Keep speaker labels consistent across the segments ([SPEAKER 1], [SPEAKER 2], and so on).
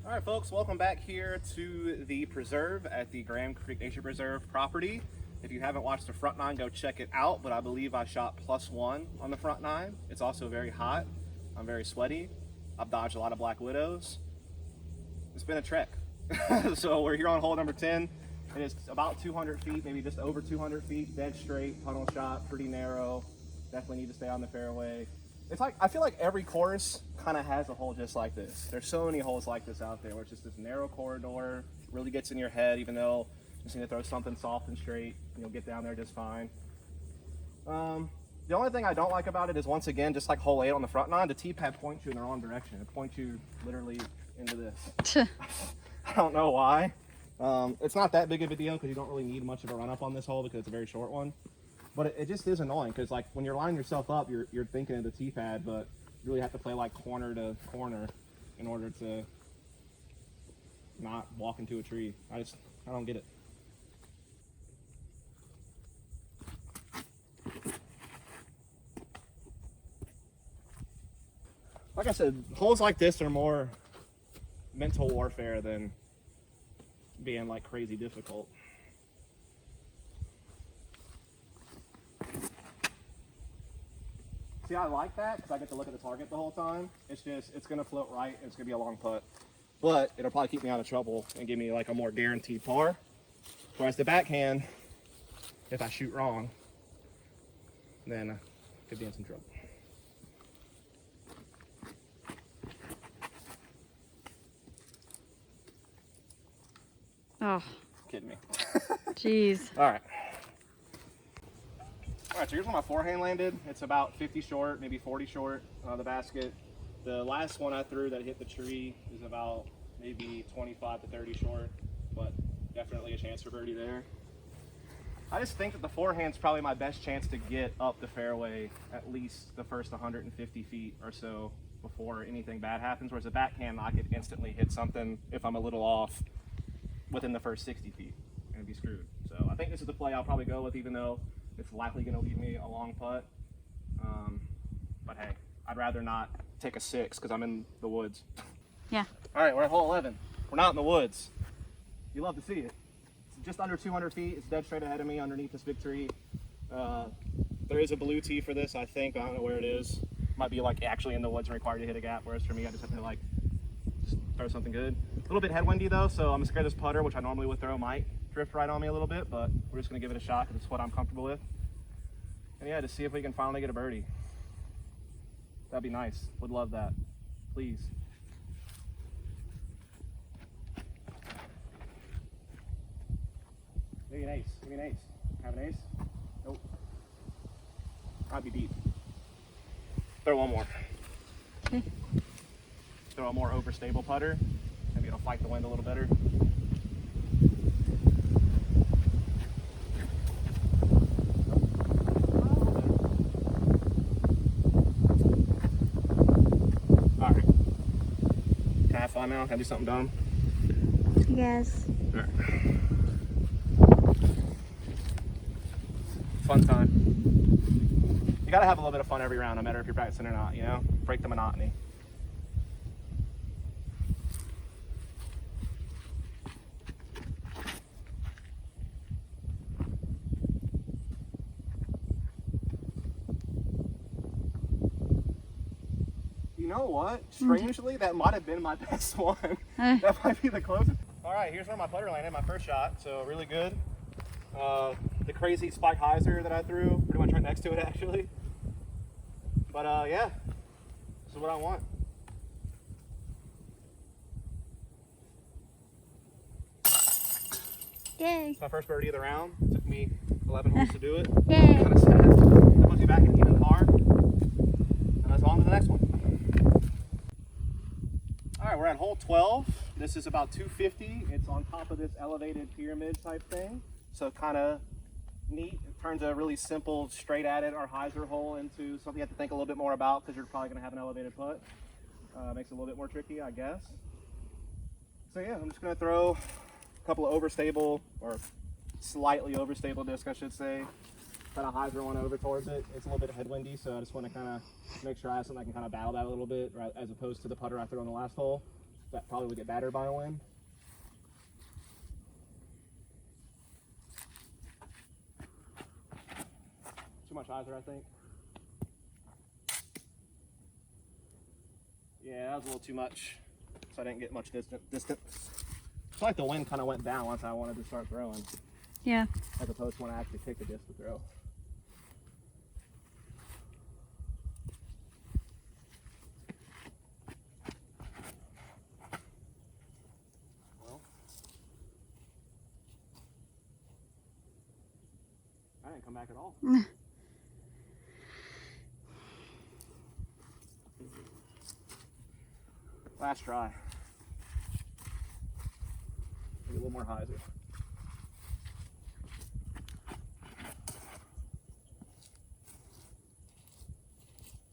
[SPEAKER 1] All right, folks, welcome back here to the preserve at the Graham Creek Nature Preserve property. If you haven't watched the front nine, go check it out, but I believe I shot +1 on the front nine. It's also very hot. I'm very sweaty. I've dodged a lot of black widows. It's been a trek. So we're here on hole number 10. It is about 200 feet, maybe just over 200 feet, dead straight, tunnel shot, pretty narrow. Definitely need to stay on the fairway. It's like, I feel like every course kind of has a hole just like this. There's so many holes like this out there where it's just this narrow corridor, really gets in your head, even though you just need to throw something soft and straight and you'll get down there just fine. The only thing I don't like about it is, once again, just like hole 8 on the front nine, the tee pad points you in the wrong direction. It points you literally into this. I don't know why. It's not that big of a deal because you don't really need much of a run up on this hole because it's a very short one. But it just is annoying because, like, when you're lining yourself up, you're thinking of the tee pad, but you really have to play like corner to corner in order to not walk into a tree. I don't get it. Like I said, holes like this are more mental warfare than being like crazy difficult. See, I like that because I get to look at the target the whole time. It's just, it's going to float right and it's going to be a long putt. But it'll probably keep me out of trouble and give me like a more guaranteed par. Whereas the backhand, if I shoot wrong, then I could be in some trouble.
[SPEAKER 2] Oh,
[SPEAKER 1] Kidding me.
[SPEAKER 2] jeez.
[SPEAKER 1] All right. All right, so here's where my forehand landed. It's about 50 short, maybe 40 short the basket. The last one I threw that hit the tree is about maybe 25 to 30 short, but definitely a chance for birdie there. I just think that the forehand's probably my best chance to get up the fairway at least the first 150 feet or so before anything bad happens, whereas the backhand, I could instantly hit something if I'm a little off within the first 60 feet and be screwed. So I think this is the play I'll probably go with, even though it's likely going to leave me a long putt. But hey, I'd rather not take a 6 because I'm in the woods.
[SPEAKER 2] Yeah.
[SPEAKER 1] All right, we're at hole 11. We're not in the woods. You love to see it. It's just under 200 feet. It's dead straight ahead of me underneath this big tree. There is a blue tee for this, I think. I don't know where it is. Might be like actually in the woods and required to hit a gap, whereas for me, I just have to like just throw something good. A little bit headwindy though, so I'm scared this putter, which I normally would throw, might drift right on me a little bit, but we're just gonna give it a shot because it's what I'm comfortable with. And yeah, to see if we can finally get a birdie. That'd be nice. Would love that. Please. Give me an ace. Give me an ace. Have an ace? Nope. Might be deep. Throw one more.
[SPEAKER 2] Okay.
[SPEAKER 1] Throw a more overstable putter. Maybe it'll fight the wind a little better. All right. Can I have fun now? Can I do something dumb?
[SPEAKER 2] Yes.
[SPEAKER 1] All right. Fun time. You gotta have a little bit of fun every round, no matter if you're practicing or not, you know? Break the monotony. You know what? Strangely, that might have been my best one. That might be the closest. All right, here's where my putter landed, my first shot, so really good. The crazy spike hyzer that I threw, pretty much right next to it actually. But yeah, this is what I want.
[SPEAKER 2] Yay.
[SPEAKER 1] It's my first birdie of the round. It took me 11 holes to do it.
[SPEAKER 2] Yay.
[SPEAKER 1] Kind of sad. That puts me back in even par. And let's on to the next one. All right, we're at hole 12. This is about 250. It's on top of this elevated pyramid type thing. So kind of neat. It turns a really simple straight at it or hyzer hole into something you have to think a little bit more about because you're probably going to have an elevated putt. Makes it a little bit more tricky, I guess. So yeah, I'm just going to throw a couple of overstable or slightly overstable disc, I should say. Kind of hyzer one over towards it. It's a little bit headwindy, so I just want to kind of make sure I have something I can kind of battle that a little bit, right, as opposed to the putter I threw on the last hole. That probably would get battered by a wind. Too much hyzer, I think. Yeah, that was a little too much, so I didn't get much distance. It's like the wind kind of went down once I wanted to start throwing.
[SPEAKER 2] Yeah.
[SPEAKER 1] As opposed to when I actually picked the disc to throw. Well, I didn't come back at all. Last try. Maybe a little more hyzer.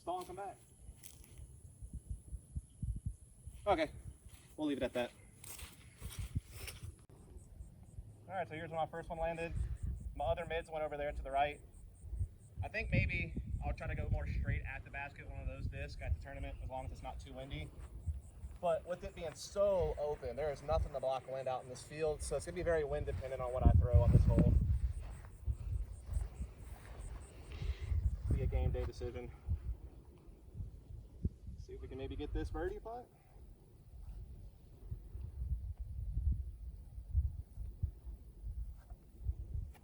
[SPEAKER 1] Stall and come back. Okay, we'll leave it at that. All right, so here's where my first one landed. My other mids went over there to the right. I think maybe I'll try to go more straight at the basket, one of those discs at the tournament, as long as it's not too windy. But with it being so open, there is nothing to block wind out in this field, so it's gonna be very wind dependent on what I throw on this hole. Be a game day decision. See if we can maybe get this birdie putt.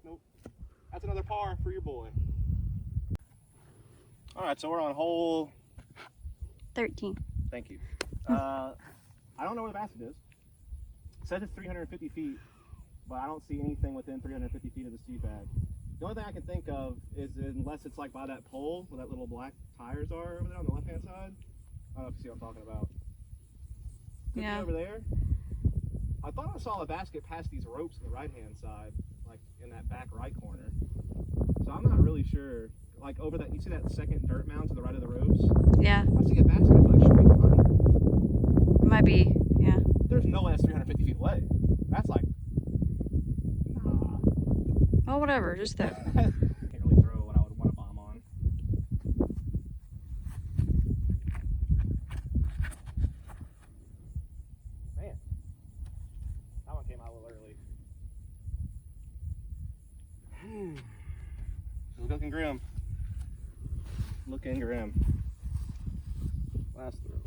[SPEAKER 1] Nope. That's another par for your boy. All right, so we're on hole
[SPEAKER 2] 13.
[SPEAKER 1] Thank you. I don't know where the basket is. It says it's 350 feet, but I don't see anything within 350 feet of this tee pad. The only thing I can think of is unless it's like by that pole where that little black tires are over there on the left-hand side. I don't know if you see what I'm talking about. Could
[SPEAKER 2] Yeah.
[SPEAKER 1] be over there. I thought I saw a basket past these ropes on the right-hand side, like in that back right corner. So I'm not really sure. Like over that, you see that second dirt mound to the right of the ropes?
[SPEAKER 2] Yeah.
[SPEAKER 1] I see a basket like straight behind it.
[SPEAKER 2] It might be. Yeah.
[SPEAKER 1] There's no way that's 350 feet away. That's like, nah.
[SPEAKER 2] Oh, whatever. Just there.
[SPEAKER 1] Can't really throw what I would want to bomb on. Man, that one came out a little early. Looking grim. Looking grim. Last throw.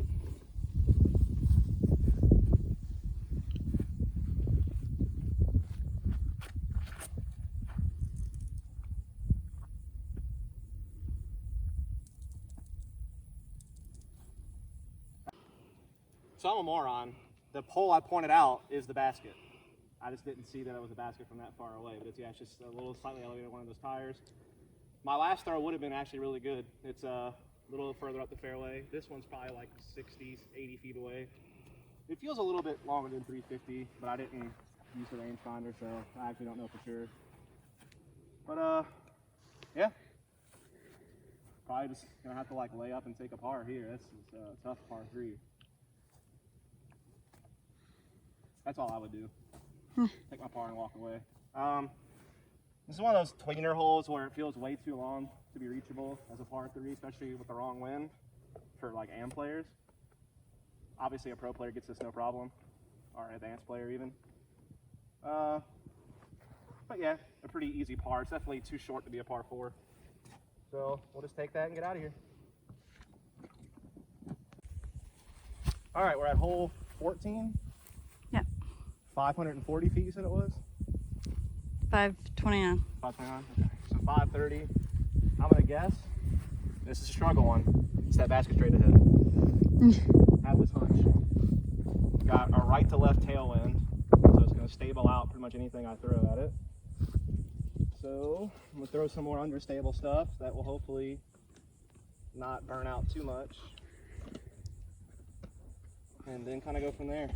[SPEAKER 1] So I'm a moron. The pole I pointed out is the basket. I just didn't see that it was a basket from that far away, but it's just a little slightly elevated one of those tires. My last throw would have been actually really good. It's a little further up the fairway. This one's probably like 60, 80 feet away. It feels a little bit longer than 350, but I didn't use the rangefinder, so I actually don't know for sure. But yeah. Probably just gonna have to like lay up and take a par here. This is a tough par 3. That's all I would do. Take my par and walk away. This is one of those tweener holes where it feels way too long to be reachable as a par 3, especially with the wrong wind for like AM players. Obviously a pro player gets this no problem, or an advanced player even. But yeah, a pretty easy par. It's definitely too short to be a par 4. So we'll just take that and get out of here. All right, we're at hole 14.
[SPEAKER 2] Yep.
[SPEAKER 1] 540 feet, you said it was?
[SPEAKER 2] 529.
[SPEAKER 1] 529? Okay. So 530. I'm going to guess this is a struggle one. It's that basket straight ahead. Have this hunch. Got a right to left tailwind, so it's going to stable out pretty much anything I throw at it. So I'm going to throw some more understable stuff that will hopefully not burn out too much. And then kind of go from there.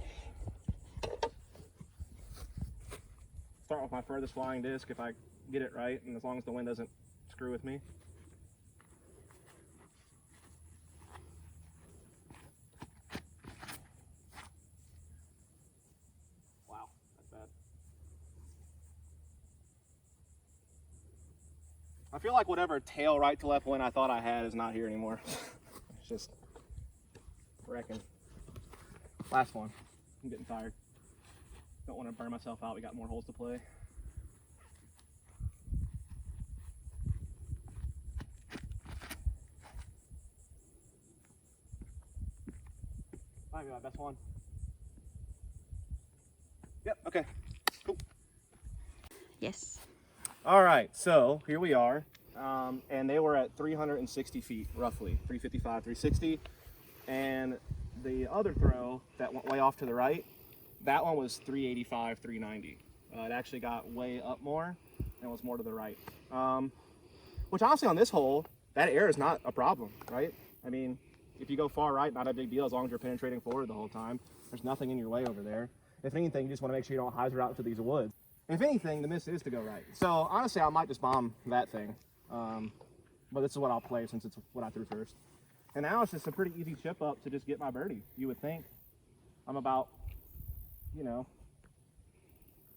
[SPEAKER 1] Start with my furthest flying disc if I get it right, and as long as the wind doesn't screw with me. Wow, that's bad. I feel like whatever tail right to left wind I thought I had is not here anymore. It's just wrecking. Last one. I'm getting tired. Don't want to burn myself out. We got more holes to play. Might be my best one. Yep, okay. Cool.
[SPEAKER 2] Yes.
[SPEAKER 1] All right, so here we are. And they were at 360 feet, roughly, 355, 360. And the other throw that went way off to the right, that one was 385, 390. It actually got way up more and was more to the right. Which honestly on this hole, that air is not a problem, right? I mean, if you go far right, not a big deal as long as you're penetrating forward the whole time. There's nothing in your way over there. If anything, you just want to make sure you don't hyzer out into these woods. If anything, the miss is to go right. So honestly, I might just bomb that thing. But this is what I'll play since it's what I threw first. And now it's just a pretty easy chip up to just get my birdie. You would think. I'm about, you know,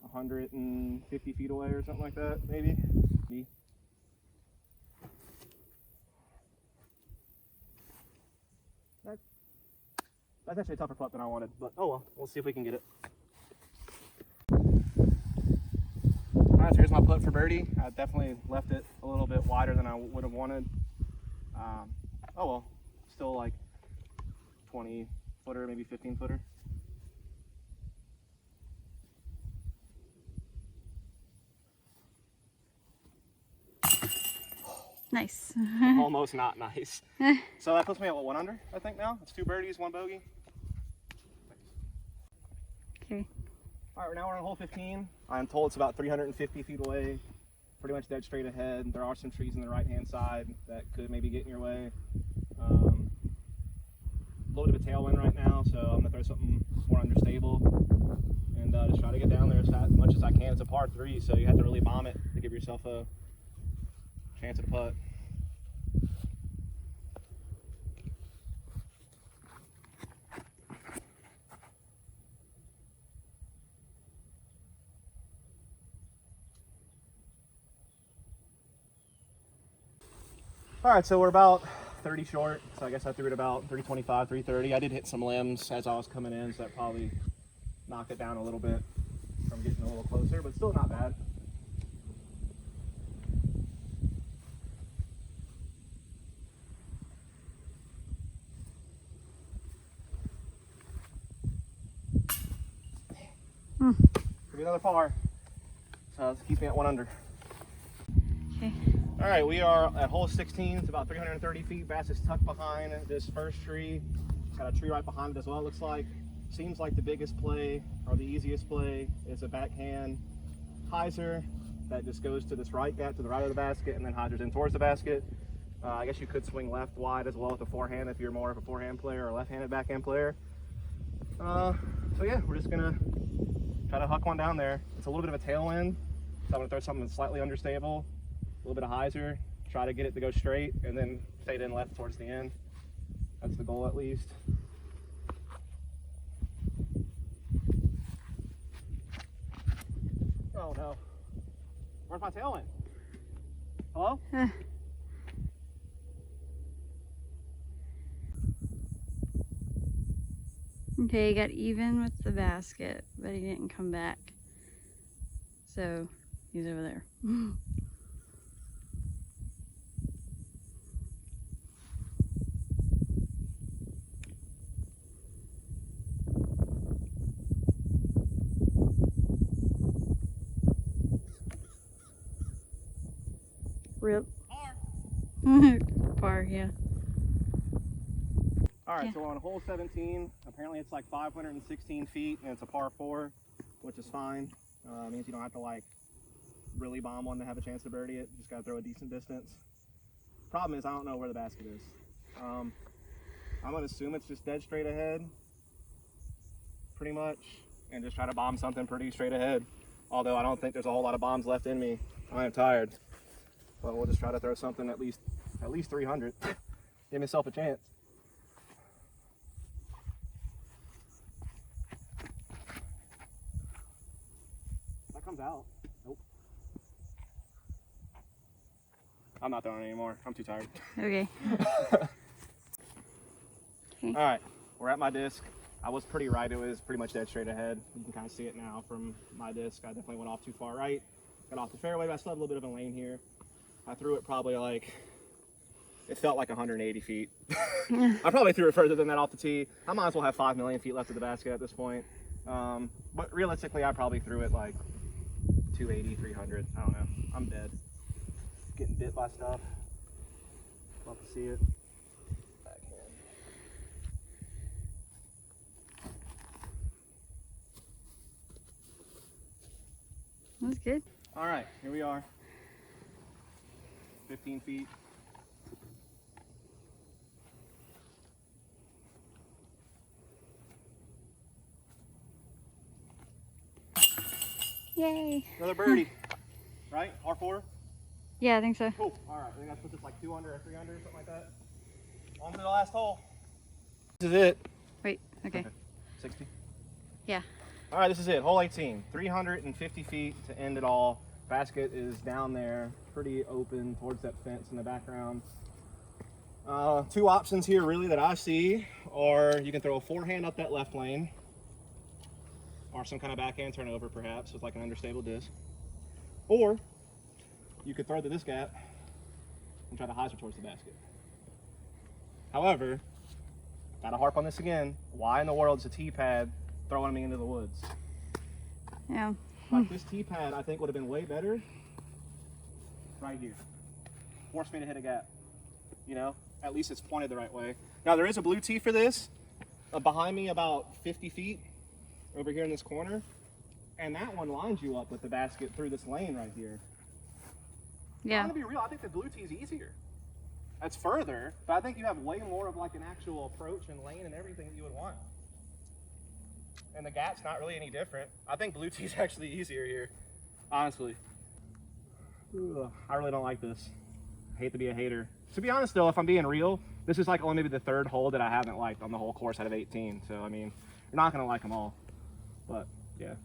[SPEAKER 1] 150 feet away or something like that, maybe. That's actually a tougher putt than I wanted, but oh well, we'll see if we can get it. Alright, so here's my putt for birdie. I definitely left it a little bit wider than I would have wanted. Oh well, still like 20 footer, maybe 15 footer.
[SPEAKER 2] Nice.
[SPEAKER 1] Almost not nice. So that puts me at what, 1 under, I think now? It's 2 birdies, 1 bogey.
[SPEAKER 2] Okay.
[SPEAKER 1] All right, now we're on hole 15. I'm told it's about 350 feet away, pretty much dead straight ahead. There are some trees on the right-hand side that could maybe get in your way. A little bit of a tailwind right now, so I'm gonna throw something more understable and just try to get down there as much as I can. It's a par 3, so you have to really bomb it to give yourself a chance at a putt. All right, so we're about 30 short, so I guess I threw it about 325, 330. I did hit some limbs as I was coming in, so that probably knocked it down a little bit from getting a little closer, but still not bad. Could be another par, so it keeps me at 1 under.
[SPEAKER 2] Okay.
[SPEAKER 1] All right, we are at hole 16. It's about 330 feet. Bass is tucked behind this first tree. Got a tree right behind it as well, it looks like. Seems like the biggest play, or the easiest play, is a backhand hyzer that just goes to this right gap to the right of the basket and then hyzers in towards the basket. I guess you could swing left wide as well with a forehand if you're more of a forehand player or a left-handed backhand player. So yeah, we're just gonna try to huck one down there. It's a little bit of a tailwind, so I'm gonna throw something that's slightly understable. A little bit of hyzer, try to get it to go straight, and then fade in left towards the end. That's the goal at least. Oh no. Where's my tailwind? Hello?
[SPEAKER 2] Okay, he got even with the basket, but he didn't come back. So he's over there. Rip.
[SPEAKER 1] Par.
[SPEAKER 2] Par, yeah.
[SPEAKER 1] All right,
[SPEAKER 2] Yeah.
[SPEAKER 1] so we're on hole 17. Apparently it's like 516 feet and it's a par 4, which is fine. Means you don't have to like really bomb one to have a chance to birdie it. Just gotta throw a decent distance. Problem is I don't know where the basket is. I'm gonna assume it's just dead straight ahead, pretty much, and just try to bomb something pretty straight ahead. Although I don't think there's a whole lot of bombs left in me. I am tired, but we'll just try to throw something at least 300. Give myself a chance. That comes out. Nope. I'm not throwing anymore. I'm too tired.
[SPEAKER 2] Okay.
[SPEAKER 1] All right, we're at my disc. I was pretty right. It was pretty much dead straight ahead. You can kind of see it now from my disc. I definitely went off too far right. Got off the fairway, but I still have a little bit of a lane here. I threw it probably like, it felt like 180 feet. I probably threw it further than that off the tee. I might as well have 5 million feet left of the basket at this point. But realistically, I probably threw it like 280, 300. I don't know. I'm dead. Getting bit by stuff. Love to see it. Backhand.
[SPEAKER 2] That's good.
[SPEAKER 1] All right, here we are. 15 feet.
[SPEAKER 2] Yay.
[SPEAKER 1] Another birdie. Right? R4?
[SPEAKER 2] Yeah, I think so.
[SPEAKER 1] Cool. All right, I think I put this like 2 under or 3 under, something like that. On to the last hole. This is it.
[SPEAKER 2] Wait, okay.
[SPEAKER 1] 60?
[SPEAKER 2] Yeah.
[SPEAKER 1] All right, this is it. Hole 18. 350 feet to end it all. Basket is down there, pretty open towards that fence in the background. 2 options here really that I see are you can throw a forehand up that left lane, or some kind of backhand turnover perhaps with like an understable disc. Or you could throw to this gap and try to hyzer towards the basket. However, gotta harp on this again, why in the world is a tee pad throwing me into the woods?
[SPEAKER 2] Yeah.
[SPEAKER 1] Like this tee pad I think would have been way better right here. Forced me to hit a gap. You know, at least it's pointed the right way. Now there is a blue tee for this, behind me about 50 feet over here in this corner. And that one lines you up with the basket through this lane right here.
[SPEAKER 2] Yeah.
[SPEAKER 1] I'm gonna be real, I think the blue tee is easier. That's further, but I think you have way more of like an actual approach and lane and everything that you would want. And the gap's not really any different. I think blue tee's actually easier here, honestly. Ugh, I really don't like this. I hate to be a hater. To be honest though, if I'm being real, this is like only maybe the 3rd hole that I haven't liked on the whole course out of 18. So I mean, you're not gonna like them all, but yeah.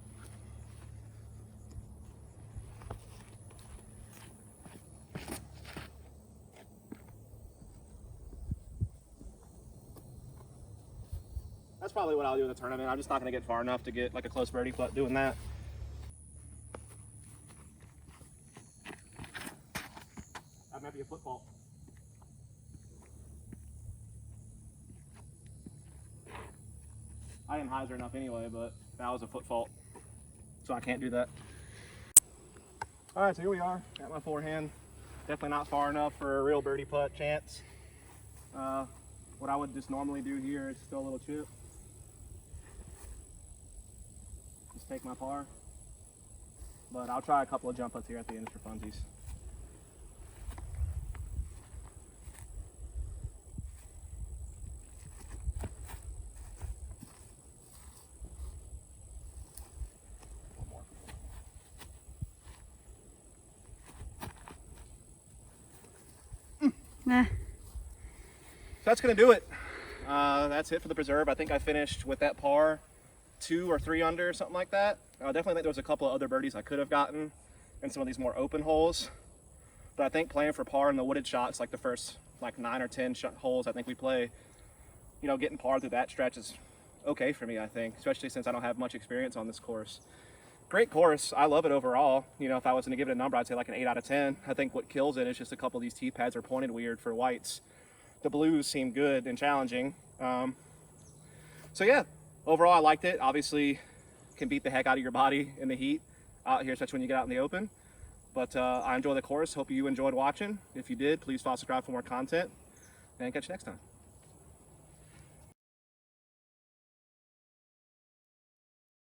[SPEAKER 1] That's probably what I'll do in the tournament. I'm just not going to get far enough to get like a close birdie putt doing that. That might be a foot fault. I am hyzer enough anyway, but that was a foot fault. So I can't do that. All right, so here we are. Got my forehand. Definitely not far enough for a real birdie putt chance. What I would just normally do here is still a little chip. Just take my par. But I'll try a couple of jump putts here at the end for funsies. One more.
[SPEAKER 2] Nah.
[SPEAKER 1] So that's going to do it. That's it for the preserve. I think I finished with that par 2 or 3 under, something like that. I definitely think there was a couple of other birdies I could have gotten in some of these more open holes. But I think playing for par in the wooded shots, like the first like 9 or 10 holes I think we play, you know, getting par through that stretch is okay for me, I think, especially since I don't have much experience on this course. Great course. I love it overall. You know, if I was going to give it a number, I'd say like an 8 out of 10. I think what kills it is just a couple of these tee pads are pointed weird for whites. The blues seem good and challenging. So yeah, overall I liked it. Obviously can beat the heck out of your body in the heat out here, especially when you get out in the open. But I enjoy the course. Hope you enjoyed watching. If you did, please follow, subscribe for more content, and catch you next time.